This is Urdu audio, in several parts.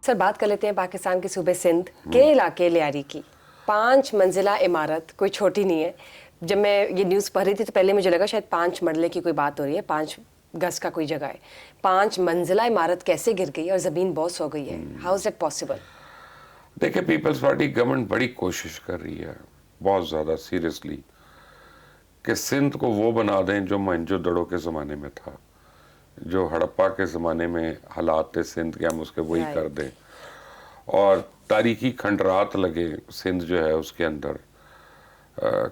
سر بات کر لیتے ہیں پاکستان کے صوبے سندھ کے علاقے لیاری کی 5 منزلہ عمارت کوئی چھوٹی نہیں ہے. جب میں یہ نیوز پڑھ رہی تھی تو پہلے مجھے لگا شاید 5 مرلے کی کوئی بات ہو رہی ہے, 5 گز کا کوئی جگہ ہے. 5 منزلہ عمارت کیسے گر گئی اور زمین بوس ہو گئی ہے؟ How is it possible? دیکھیں پیپلز پارٹی گورنمنٹ بڑی کوشش کر رہی ہے بہت زیادہ سیریسلی کہ سندھ کو وہ بنا دیں جو موہنجو دڑو کے زمانے میں تھا, جو ہڑپا کے زمانے میں حالات تھے سندھ کے, ہم اس کے وہی کر دیں. اور تاریخی کھنڈرات لگے سندھ جو ہے اس کے اندر.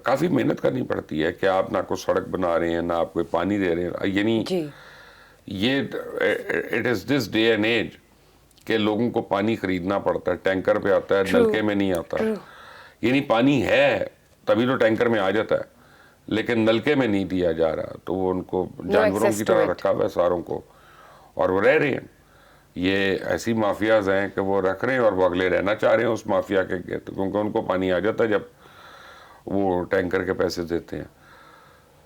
کافی محنت کرنی پڑتی ہے کہ آپ نہ کوئی سڑک بنا رہے ہیں نہ آپ کوئی پانی دے رہے ہیں. یعنی یہ it is this day and age کہ لوگوں کو پانی خریدنا پڑتا ہے, ٹینکر پہ آتا ہے, نلکے میں نہیں آتا. یعنی پانی ہے تبھی تو ٹینکر میں آ جاتا ہے, لیکن نلکے میں نہیں دیا جا رہا, تو وہ ان کو جانوروں کی طرح رکھا ہوا ہے ساروں کو, اور وہ رہ رہے ہیں. یہ ایسی مافیاز ہیں کہ وہ رکھ رہے ہیں اور وہ اگلے رہنا چاہ رہے ہیں اس مافیا کے, کیونکہ ان کو پانی آ جاتا ہے جب وہ ٹینکر کے پیسے دیتے ہیں.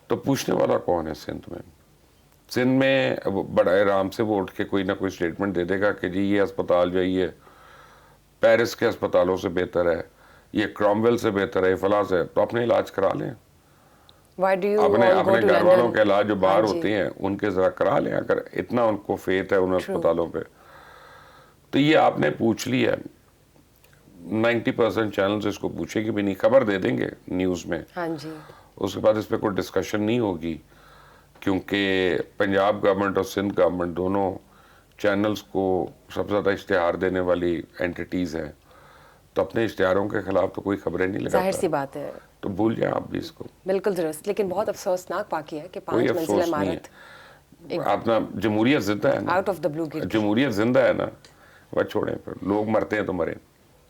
تو پوچھنے والا کون ہے سندھ میں؟ سندھ میں بڑے آرام سے وہ اٹھ کے کوئی نہ کوئی سٹیٹمنٹ دے دے گا کہ جی یہ اسپتال جو ہے یہ پیرس کے اسپتالوں سے بہتر ہے, یہ کرامویل سے بہتر ہے, یہ فلاں سے, تو اپنے علاج کرا لیں. اپنے گھر والوں کے علاج جو باہر ہوتے ہیں ان کے ذرا کرا لیں اگر اتنا ان کو فیتھ ہے ان اسپتالوں پہ. تو یہ آپ نے پوچھ لی ہے, 90% چینلز اس کو پوچھیں گے بھی نہیں, خبر دے دیں گے نیوز میں, اس کے بعد اس پہ کوئی ڈسکشن نہیں ہوگی, کیونکہ پنجاب گورنمنٹ اور سندھ گورنمنٹ دونوں چینلز کو سب سے زیادہ اشتہار دینے والی اینٹیٹیز ہیں, تو اپنے اشتہاروں کے خلاف تو کوئی خبریں نہیں لگاتا. ظاہر سی بات ہے, تو بھول جائیں آپ بھی اس کو. بالکل درست, لیکن بہت افسوسناک واقعہ ہے کہ 5 منزلہ عمارت. اپنا جمہوریت زندہ ہے نا, آؤٹ آف دا بلو گر گئی. جمہوریت زندہ ہے نا, وہ چھوڑیں پھر, لوگ مرتے ہیں تو مریں.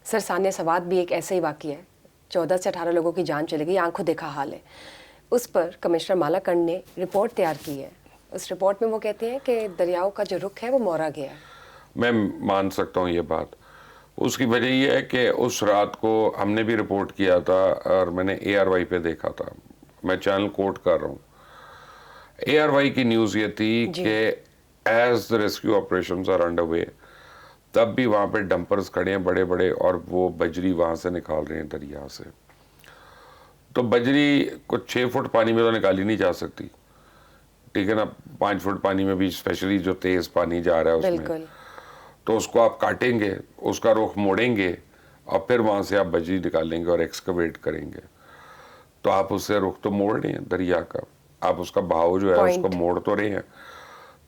سر ثانیہ سوات بھی ایک ایسا ہی واقعہ ہے, 14 سے 18 لوگوں کی جان چلے گئی, آنکھوں دیکھا حال ہے. اس پر کمشنر مالاکنڈ نے رپورٹ تیار کی ہے. اس رپورٹ میں وہ کہتے ہیں کہ دریاؤں کا جو رخ ہے وہ موڑا گیا ہے. میں مان سکتا ہوں یہ بات. اس کی وجہ یہ ہے کہ اس رات کو ہم نے بھی رپورٹ کیا تھا اور میں نے ARY پہ دیکھا تھا, میں چینل کوٹ کر رہا ہوں. ARY کی نیوز یہ تھی کہ as the rescue operations are under way, تب بھی وہاں پہ ڈمپرز کھڑے ہیں بڑے بڑے, اور وہ بجری وہاں سے نکال رہے ہیں دریا سے. تو بجری کو 6 فٹ پانی میں تو نکالی نہیں جا سکتی, ٹھیک ہے نا, 5 فٹ پانی میں بھی اسپیشلی جو تیز پانی جا رہا ہے اس میں, تو اس کو آپ کاٹیں گے, اس کا رخ موڑیں گے, اور پھر وہاں سے آپ بجری نکالیں گے اور ایکسکیویٹ کریں گے. تو آپ اس سے رخ تو موڑ رہے ہیں دریا کا, آپ اس کا بہاؤ جو ہے اس کو موڑ تو رہے ہیں.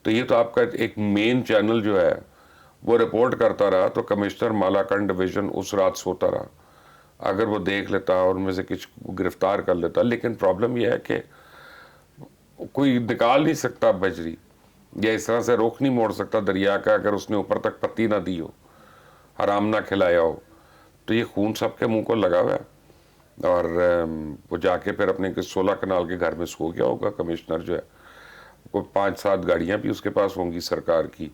تو یہ تو آپ کا ایک مین چینل جو ہے وہ رپورٹ کرتا رہا, تو کمشنر مالاکنڈ ڈویژن اس رات سوتا رہا. اگر وہ دیکھ لیتا اور ان میں سے کچھ گرفتار کر لیتا, لیکن پرابلم یہ ہے کہ کوئی نکال نہیں سکتا بجری, یا اس طرح سے رخ نہیں موڑ سکتا دریا کا اگر اس نے اوپر تک پتی نہ دی ہو, حرام نہ کھلایا ہو. تو یہ خون سب کے منہ کو لگا ہوا ہے, اور وہ جا کے پھر اپنے 16 کنال کے گھر میں سو گیا ہوگا کمشنر جو ہے. کوئی 5-7 گاڑیاں بھی اس کے پاس ہوں گی سرکار کی,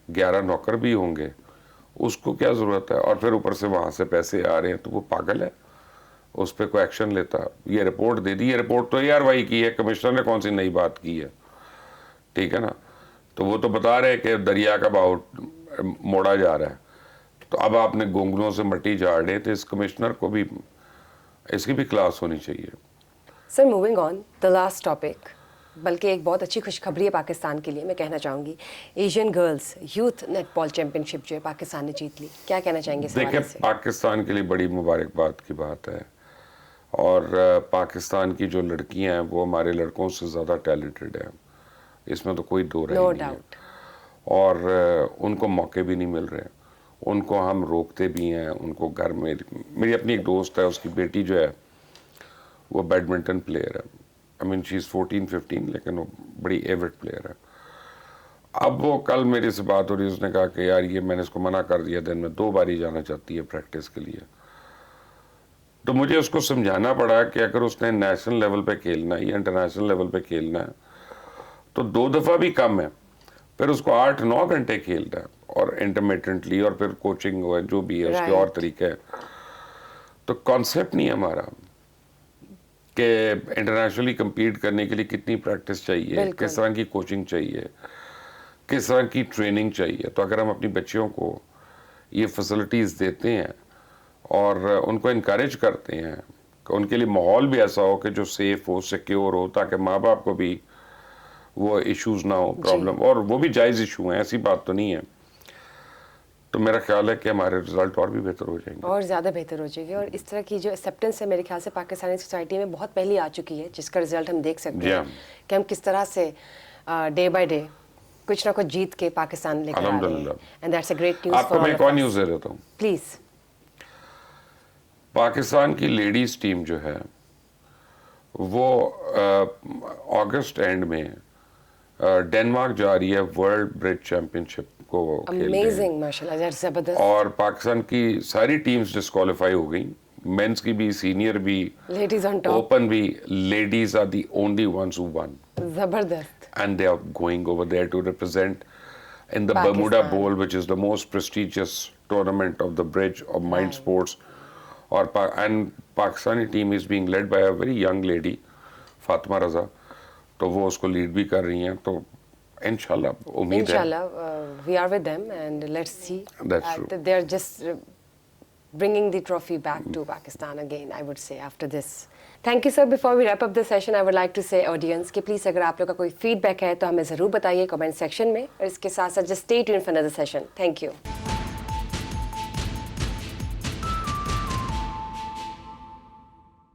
11 نوکر بھی ہوں گے, اس کو کیا ضرورت ہے. اور پھر اوپر سے وہاں سے پیسے آ رہے ہیں, تو وہ پاگل ہے, اس پہ کوئی ایکشن لیتا. یہ رپورٹ دے دی, یہ رپورٹ تو ARY کی ہے, کمشنر نے کون سی نئی بات کی ہے, ٹھیک ہے نا. تو وہ تو بتا رہے کہ دریا کا بہاؤ موڑا جا رہا ہے. تو اب آپ نے گونگلوں سے مٹی جھاڑے, تو اس کمشنر کو بھی اس کی بھی کلاس ہونی چاہیے. Sir moving on the last topic, بلکہ ایک بہت اچھی خوشخبری ہے پاکستان کے لیے, میں کہنا چاہوں گی ایشین گرلز یوتھ نیٹ بال چیمپئن شپ جو ہے پاکستان نے جیت لی. کیا کہنا چاہیں گے اس حوالے سے؟ دیکھیں پاکستان کے لیے بڑی مبارکباد کی بات ہے, اور پاکستان کی جو لڑکیاں ہیں وہ ہمارے لڑکوں سے زیادہ ٹیلنٹڈ ہیں, اس میں تو کوئی دو رائے نہیں ہے. اور ان کو موقع بھی نہیں مل رہے, ان کو ہم روکتے بھی ہیں. ان کو گھر میں, میری اپنی ایک دوست ہے, اس کی بیٹی جو ہے وہ بیڈمنٹن پلیئر ہے, آئی مین شی از 14-15, لیکن وہ بڑی ایوڈ پلیئر ہے. اب وہ کل میرے سے بات ہو رہی, اس نے کہا کہ یار یہ میں نے اس کو منع کر دیا, دن میں 2 بار ہی جانا چاہتی ہے پریکٹس کے لیے. تو مجھے اس کو سمجھانا پڑا کہ اگر اس نے نیشنل لیول پہ کھیلنا ہے یا انٹرنیشنل لیول پہ کھیلنا ہے تو 2 دفعہ بھی کم ہے, پھر اس کو 8-9 گھنٹے کھیلنا ہے, اور انٹرمیٹنٹلی, اور پھر کوچنگ ہو ہے جو بھی ہے اس کے اور طریقے ہیں. تو کانسیپٹ نہیں ہے ہمارا کہ انٹرنیشنلی کمپیٹ کرنے کے لیے کتنی پریکٹس چاہیے, کس طرح کی کوچنگ چاہیے, کس طرح کی ٹریننگ چاہیے. تو اگر ہم اپنی بچیوں کو یہ فیسلٹیز دیتے ہیں اور ان کو انکریج کرتے ہیں کہ ان کے لیے ماحول بھی ایسا ہو کہ جو سیف ہو, سیکیور ہو, تاکہ ماں باپ کو بھی وہ ایشوز نہ ہو, پرابلم, اور وہ بھی جائز ایشو ہیں, ایسی بات تو نہیں ہے. تو میرا خیال ہے کہ ہمارے رزلٹ اور بھی بہتر ہو جائیں گے, اور زیادہ بہتر ہو جائے گی. اور اس طرح کی جو ایکسیپٹنس ہے میرے خیال سے پاکستانی سوسائٹی میں بہت پہلے آ چکی ہے, جس کا رزلٹ ہم دیکھ سکتے ہیں کہ ہم کس طرح سے ڈے بائی ڈے کچھ نہ کچھ جیت کے پاکستان لے کر آ رہے ہیں. And that's a great news آپ کو میں ایک اور نیوز دے دیتا ہوں پلیز. پاکستان کی لیڈیز ٹیم جو ہے وہ اگست اینڈ میں ڈنمارک جا رہی ہے ورلڈ برج چیمپئن شپ کو کھیلنے. امیزنگ, ماشاءاللہ, زبردست. اور پاکستان کی ساری ٹیمز ڈسکوالیفائی ہو گئیں, مینس کی بھی, سینئر بھی, لیڈیز آن ٹاپ, اوپن بھی. Ladies are the only ones who won, زبردست. and they are going over there to represent in the Bermuda Bowl, which is the most prestigious tournament of the bridge of mind sports. And Pakistani team is being led by a very young lady, Fatima Raza. تو وہ اس کو لیڈ بھی کر رہی ہیں, تو انشاءاللہ امید ہے. Inshallah, we are with them and let's see. That's true. They're just bringing the trophy back to Pakistan again, I would say, after this. Thank you, sir. Before we wrap up the session, I would like to say audience کہ please اگر آپ لوگ کا کوئی فیڈ بیک ہے تو ہمیں ضرور بتائیے کمنٹ سیکشن میں, اور اس کے ساتھ ساتھ just stay tuned for another session. Thank you.